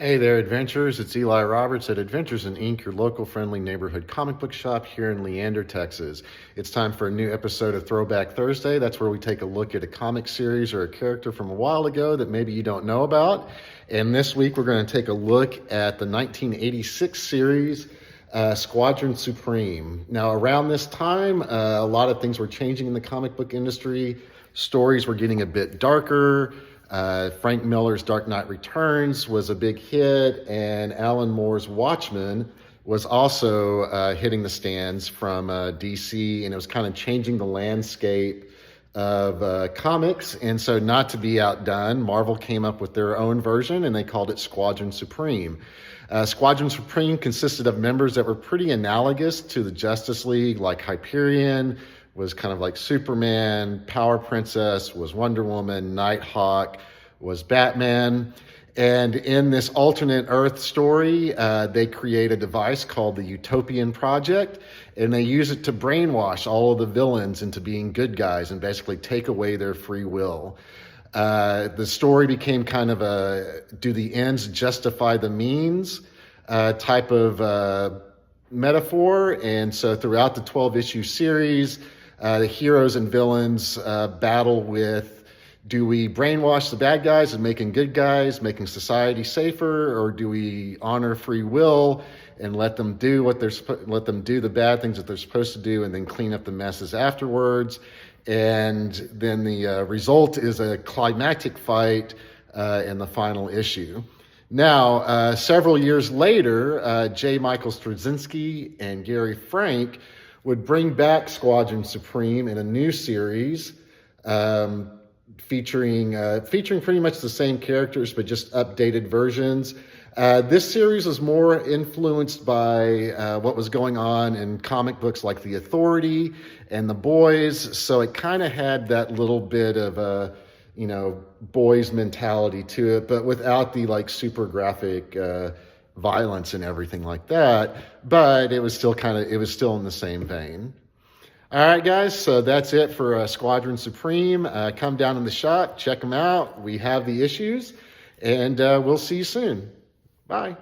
Hey there, adventurers. It's Eli Roberts at Adventures in Ink, your local friendly neighborhood comic book shop here in Leander, Texas. It's time for a new episode of Throwback Thursday. That's where we take a look at a comic series or a character from a while ago that maybe you don't know about. And this week we're going to take a look at the 1986 series, Squadron Supreme. Now, around this time, a lot of things were changing in the comic book industry. Stories were getting a bit darker. Frank Miller's Dark Knight Returns was a big hit, and Alan Moore's Watchmen was also hitting the stands from DC, and it was kind of changing the landscape of comics. And so, not to be outdone, Marvel came up with their own version, and they called it Squadron Supreme. Squadron Supreme consisted of members that were pretty analogous to the Justice League, like Hyperion was kind of like Superman, Power Princess was Wonder Woman, Nighthawk was Batman. And in this alternate Earth story, they create a device called the Utopian Project, and they use it to brainwash all of the villains into being good guys and basically take away their free will. The story became kind of a do the ends justify the means type of metaphor. And so throughout the 12-issue series, the heroes and villains battle with, do we brainwash the bad guys and making good guys, making society safer, or do we honor free will and let them do the bad things that they're supposed to do and then clean up the messes afterwards? And then the result is a climactic fight in the final issue. Now, several years later, J. Michael Straczynski and Gary Frank would bring back Squadron Supreme in a new series, featuring pretty much the same characters, but just updated versions. This series was more influenced by what was going on in comic books like The Authority and The Boys, so it kind of had that little bit of a, boys mentality to it, but without the super graphic violence and everything like that. But it was still in the same vein. All right, guys, so that's it for Squadron Supreme. Come down in the shop, check them out. We have the issues, and we'll see you soon. Bye.